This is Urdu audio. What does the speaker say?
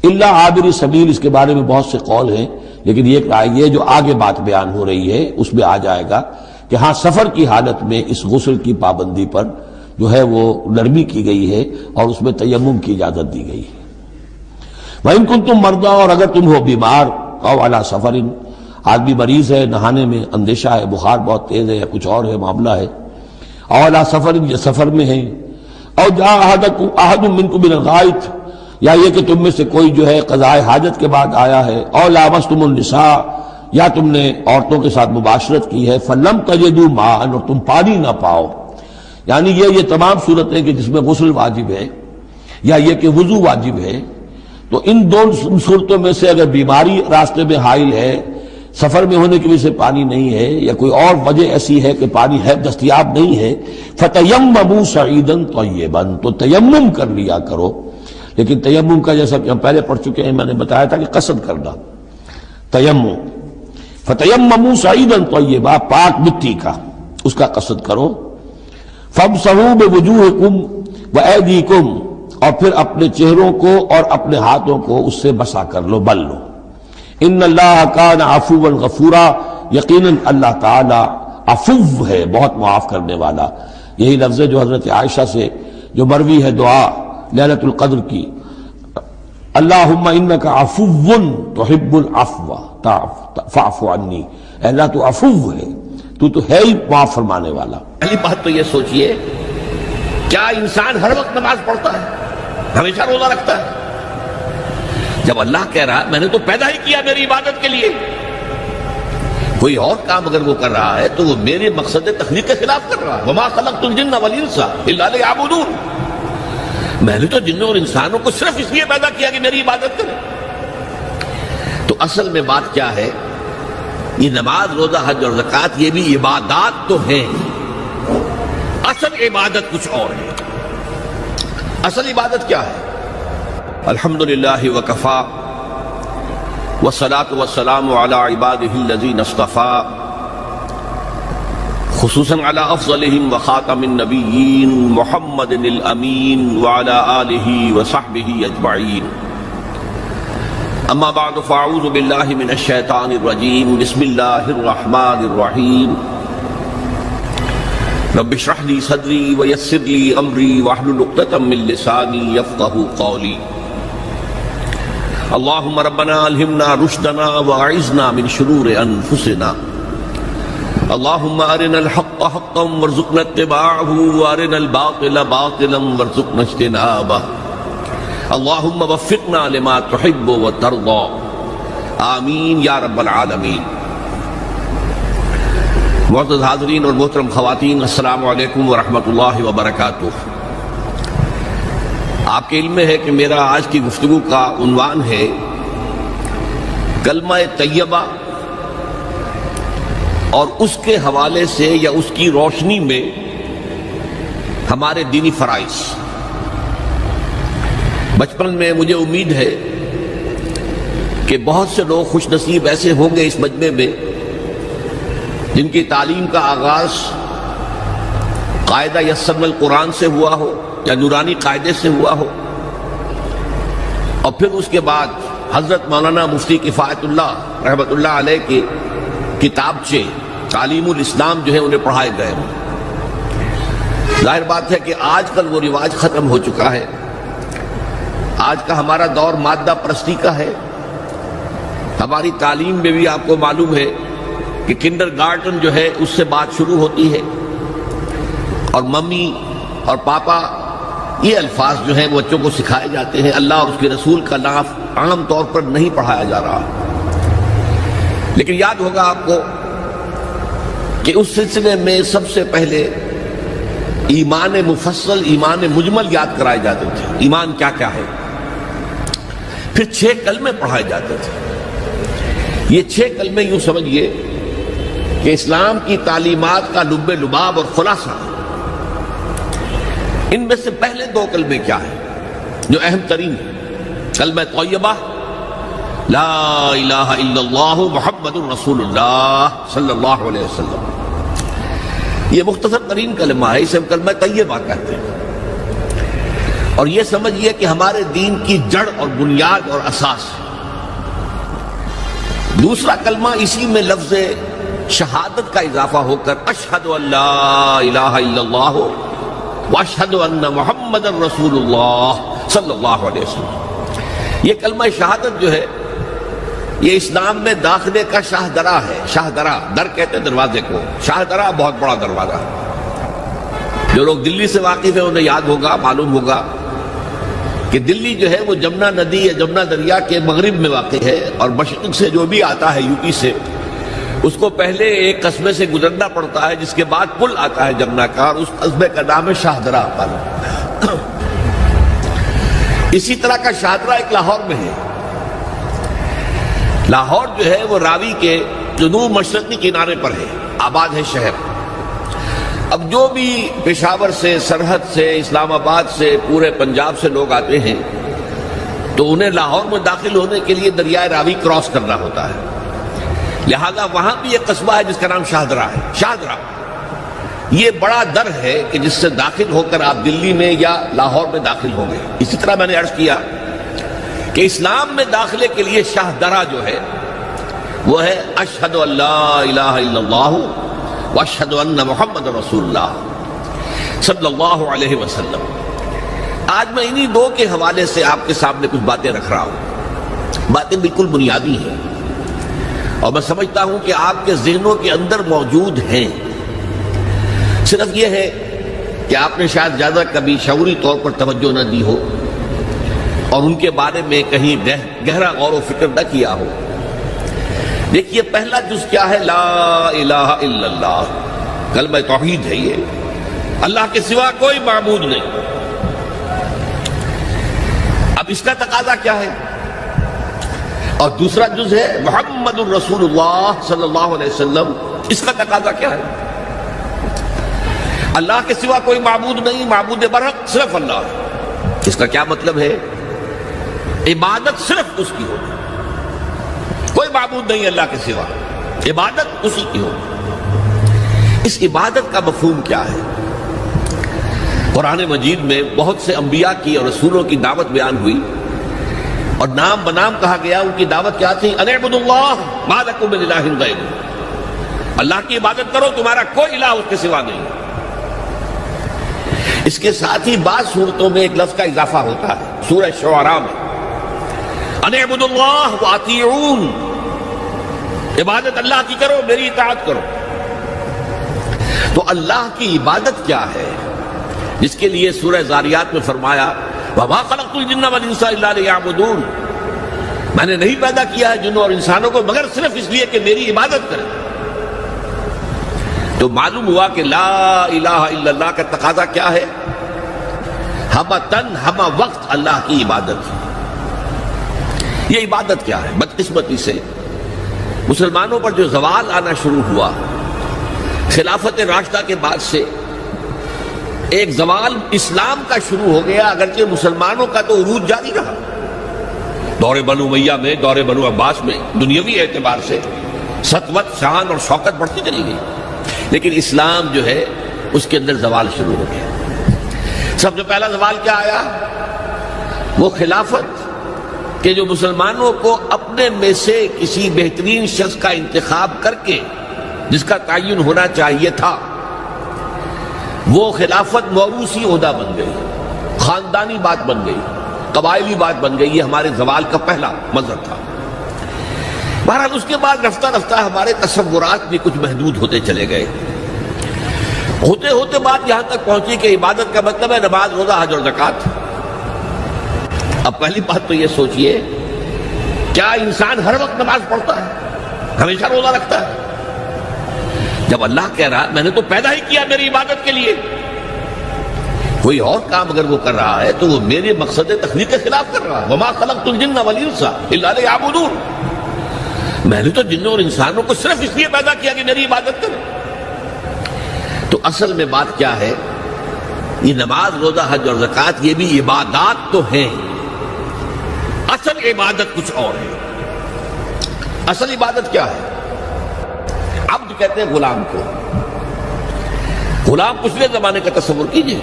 الا عابر سبیل، اس کے بارے میں بہت سے قول ہیں، لیکن یہ جو آگے بات بیان ہو رہی ہے اس میں آ جائے گا کہ ہاں سفر کی حالت میں اس غسل کی پابندی پر جو ہے وہ نرمی کی گئی ہے اور اس میں تیمم کی اجازت دی گئی ہے۔ وَإِن كُنتُم مَرْضَىٰ، اور اگر تم ہو بیمار، أَوْ عَلَىٰ سَفَرٍ، آدمی مریض ہے، نہانے میں اندیشہ ہے، بخار بہت تیز ہے یا کچھ اور ہے معاملہ ہے، أَوْ عَلَىٰ سَفَرٍ، یا سفر میں ہے، أَوْ جَاءَ أَحَدٌ مِّنكُم مِّنَ الْغَائِطِ، یا یہ کہ تم میں سے کوئی جو ہے قضاء حاجت کے بعد آیا ہے، أَوْ لَامَسْتُمُ النِّسَاءَ، یا تم نے عورتوں کے ساتھ مباشرت کی ہے، فَلَمْ تَجِدُوا مَاءً، اور تم پانی نہ پاؤ، یعنی یہ تمام صورتیں کہ جس میں غسل واجب ہے یا یہ کہ وضو واجب ہے، تو ان دو صورتوں میں سے اگر بیماری راستے میں حائل ہے، سفر میں ہونے کی وجہ سے پانی نہیں ہے، یا کوئی اور وجہ ایسی ہے کہ پانی ہے دستیاب نہیں ہے، فَتَيَمَّمُوا صَعِيدًا طَيِّبًا، تو تیمم کر لیا کرو۔ لیکن تیمم کا جیسا کہ ہم پہلے پڑھ چکے ہیں، میں نے بتایا تھا کہ قصد کرنا، تیمم، فَتَيَمَّمُوا صَعِيدًا طَيِّبًا، پاک مٹی کا اس کا قصد کرو، فَامْسَحُوا بِوُجُوهِكُمْ وَأَيْدِيكُمْ، اور پھر اپنے چہروں کو اور اپنے ہاتھوں کو اس سے مسح کر لو، بل لو۔ ان اللہ کان عفوا غفورا، یقیناً اللہ تعالی عفو ہے، بہت معاف کرنے والا۔ یہی لفظ ہے جو حضرت عائشہ سے جو مروی ہے دعا لیلۃ القدر کی، اللہم انک عفو تحب العفو فاعف عنی، اے اللہ تو عفو ہے، تو ہے ہی معاف فرمانے والا۔ پہلی بات تو یہ سوچئے، کیا انسان ہر وقت نماز پڑھتا ہے، ہمیشہ روزہ رکھتا ہے؟ جب اللہ کہہ رہا ہے میں نے تو پیدا ہی کیا میری عبادت کے لیے، کوئی اور کام اگر وہ کر رہا ہے تو وہ میرے مقصد تخلیق کے خلاف کر رہا ہے۔ وما خلقت الجن والانس الا لیعبدون، میں نے تو جنوں اور انسانوں کو صرف اس لیے پیدا کیا کہ میری عبادت کریں۔ تو اصل میں بات کیا ہے، یہ نماز، روزہ، حج اور زکوٰۃ یہ بھی عبادات تو ہیں، اصل عبادت کچھ اور ہے۔ اصل عبادت کیا ہے؟ الحمدللہ وکفا والصلاة والسلام علی عبادہ الذین اصطفیٰ، خصوصاً علی افضلہم وخاتم النبیین محمد الامین وعلی آلہ وصحبہ اجمعین۔ اما بعد فاعوذ باللہ من الشیطان الرجیم، بسم اللہ الرحمن الرحیم، رب اشرح لي صدري ويسر لي امري واحلل عقدة من لساني يفقهوا قولي۔ اللهم ربنا الهمنا رشدنا واعذنا من شرور انفسنا، اللهم ارنا الحق حقا وارزقنا اتباعه وارنا الباطل باطلا وارزقنا اجتنابه، اللهم وفقنا لما تحب وترضى، آمین یا رب العالمین۔ معزز حاضرین اور محترم خواتین، السلام علیکم ورحمۃ اللہ وبرکاتہ۔ آپ کے علم میں ہے کہ میرا آج کی گفتگو کا عنوان ہے کلمہ طیبہ، اور اس کے حوالے سے یا اس کی روشنی میں ہمارے دینی فرائض۔ بچپن میں مجھے امید ہے کہ بہت سے لوگ خوش نصیب ایسے ہوں گے اس مجمع میں جن کی تعلیم کا آغاز قاعدہ یسرنا القرآن سے ہوا ہو یا نورانی قاعدے سے ہوا ہو، اور پھر اس کے بعد حضرت مولانا مفتی کفایت اللہ رحمۃ اللہ علیہ کے کتابچے تعلیم الاسلام جو ہے انہیں پڑھائے گئے ہوں۔ ظاہر بات ہے کہ آج کل وہ رواج ختم ہو چکا ہے، آج کا ہمارا دور مادہ پرستی کا ہے۔ ہماری تعلیم میں بھی آپ کو معلوم ہے کہ کنڈر گارڈن جو ہے اس سے بات شروع ہوتی ہے، اور ممی اور پاپا یہ الفاظ جو ہیں وہ بچوں کو سکھائے جاتے ہیں، اللہ اور اس کے رسول کا نام عام طور پر نہیں پڑھایا جا رہا۔ لیکن یاد ہوگا آپ کو کہ اس سلسلے میں سب سے پہلے ایمان مفصل، ایمان مجمل یاد کرائے جاتے تھے، ایمان کیا کیا ہے، پھر 6 کلمے پڑھائے جاتے تھے۔ یہ 6 کلمے یوں سمجھیے کہ اسلام کی تعلیمات کا لب لباب اور خلاصہ۔ ان میں سے پہلے 2 کلمے کیا ہیں جو اہم ترین ہیں؟ کلمہ طیبہ، لا الہ الا اللہ محمد رسول اللہ صلی اللہ علیہ وسلم، یہ مختصر ترین کلمہ ہے، اسے ہم کلمہ طیبہ کہتے ہیں۔ اور یہ سمجھیے کہ ہمارے دین کی جڑ اور بنیاد اور اساس ہے۔ دوسرا کلمہ اسی میں لفظ شہادت کا اضافہ ہو کر اشہد ان لا الہ الا اللہ واشہد ان محمد رسول اللہ صلی اللہ علیہ وسلم۔ یہ کلمہ شہادت جو ہے یہ اسلام میں داخلے کا شاہ درا ہے۔ شاہ درا، در کہتے ہیں دروازے کو، شاہ درا بہت بڑا دروازہ ہے۔ جو لوگ دلی سے واقف ہیں انہیں یاد ہوگا، معلوم ہوگا کہ دلی جو ہے وہ جمنا ندی یا جمنا دریا کے مغرب میں واقع ہے، اور مشرق سے جو بھی آتا ہے یو پی سے، اس کو پہلے ایک قصبے سے گزرنا پڑتا ہے، جس کے بعد پل آتا ہے جمنا کا، اور اس قصبے کا نام ہے شاہ درا۔ اسی طرح کا شاہ درا ایک لاہور میں ہے۔ لاہور جو ہے وہ راوی کے جنوب مشرقی کنارے پر ہے، آباد ہے شہر۔ اب جو بھی پشاور سے، سرحد سے، اسلام آباد سے، پورے پنجاب سے لوگ آتے ہیں تو انہیں لاہور میں داخل ہونے کے لیے دریائے راوی کراس کرنا ہوتا ہے، لہذا وہاں بھی ایک قصبہ ہے جس کا نام شاہ درا ہے۔ شاہ درا یہ بڑا در ہے کہ جس سے داخل ہو کر آپ دلی میں یا لاہور میں داخل ہوں گے۔ اسی طرح میں نے عرض کیا کہ اسلام میں داخلے کے لیے شاہ درا جو ہے وہ ہے اشہد ان لا الہ الا اللہ واشہد ان محمد رسول اللہ صلی اللہ علیہ وسلم۔ آج میں انہی دو کے حوالے سے آپ کے سامنے کچھ باتیں رکھ رہا ہوں۔ باتیں بالکل بنیادی ہیں اور میں سمجھتا ہوں کہ آپ کے ذہنوں کے اندر موجود ہیں، صرف یہ ہے کہ آپ نے شاید زیادہ کبھی شعوری طور پر توجہ نہ دی ہو اور ان کے بارے میں کہیں گہرا غور و فکر نہ کیا ہو۔ دیکھیے پہلا جز کیا ہے؟ لا الہ الا اللہ، کلمہ توحید ہے۔ یہ اللہ کے سوا کوئی معبود نہیں۔ اب اس کا تقاضا کیا ہے؟ اور دوسرا جز ہے محمد الرسول اللہ صلی اللہ علیہ وسلم، اس کا تقاضا کیا ہے؟ اللہ کے سوا کوئی معبود نہیں، معبود برحق صرف اللہ۔ اس کا کیا مطلب ہے؟ عبادت صرف اس کی ہو، کوئی معبود نہیں اللہ کے سوا، عبادت اسی کی ہو۔ اس عبادت کا مفہوم کیا ہے؟ قرآن مجید میں بہت سے انبیاء کی اور رسولوں کی دعوت بیان ہوئی اور نام بنام کہا گیا۔ ان کی دعوت کیا تھی؟ ان اعبدوا اللہ ما لکم من الہ غیرہ، اللہ کی عبادت کرو، تمہارا کوئی الہ اس کے سوا نہیں۔ اس کے ساتھ ہی بعض صورتوں میں ایک لفظ کا اضافہ ہوتا ہے۔ سورہ شعراء میں ان اعبدوا اللہ واطیعون، عبادت اللہ کی کرو، میری اطاعت کرو۔ تو اللہ کی عبادت کیا ہے جس کے لیے سورہ ذاریات میں فرمایا وَمَا خَلَقْتُ الْجِنَّ وَالْإِنسَ إِلَّا لِيَعْبُدُونَ، میں نے نہیں پیدا کیا ہے جنوں اور انسانوں کو مگر صرف اس لیے کہ میری عبادت کریں۔ تو معلوم ہوا کہ لا الہ الا اللہ کا تقاضا کیا ہے؟ ہمہ تن ہمہ وقت اللہ کی عبادت۔ یہ عبادت کیا ہے؟ بدقسمتی سے مسلمانوں پر جو زوال آنا شروع ہوا خلافت راشدہ کے بعد سے، ایک زوال اسلام کا شروع ہو گیا، اگرچہ مسلمانوں کا تو عروج جاری رہا۔ دور بنو امیہ میں، دور بنو عباس میں دنیاوی اعتبار سے سطوت، شان اور شوکت بڑھتی چلی گئی، لیکن اسلام جو ہے اس کے اندر زوال شروع ہو گیا۔ سب سے پہلا زوال کیا آیا؟ وہ خلافت کہ جو مسلمانوں کو اپنے میں سے کسی بہترین شخص کا انتخاب کر کے جس کا تعین ہونا چاہیے تھا، وہ خلافت موروثی عہدہ بن گئی، خاندانی بات بن گئی، قبائلی بات بن گئی۔ یہ ہمارے زوال کا پہلا منظر تھا۔ بہرحال اس کے بعد رفتہ رفتہ ہمارے تصورات بھی کچھ محدود ہوتے چلے گئے، ہوتے ہوتے بات یہاں تک پہنچی کہ عبادت کا مطلب ہے نماز، روزہ، حج اور زکوٰۃ۔ اب پہلی بات تو یہ سوچئے، کیا انسان ہر وقت نماز پڑھتا ہے، ہمیشہ روزہ رکھتا ہے؟ جب اللہ کہہ رہا میں نے تو پیدا ہی کیا میری عبادت کے لیے، کوئی اور کام اگر وہ کر رہا ہے تو وہ میرے مقصد تخلیق کے خلاف کر رہا ہے۔ وما خلقت الجن والانس الا لیعبدون، میں نے تو جنوں اور انسانوں کو صرف اس لیے پیدا کیا کہ میری عبادت کریں۔ تو اصل میں بات کیا ہے؟ یہ نماز، روزہ، حج اور زکوٰۃ یہ بھی عبادات تو ہیں، اصل عبادت کچھ اور ہے۔ اصل عبادت کیا ہے؟ عبد کہتے ہیں غلام کو۔ غلام پچھلے زمانے کا تصور کیجئے،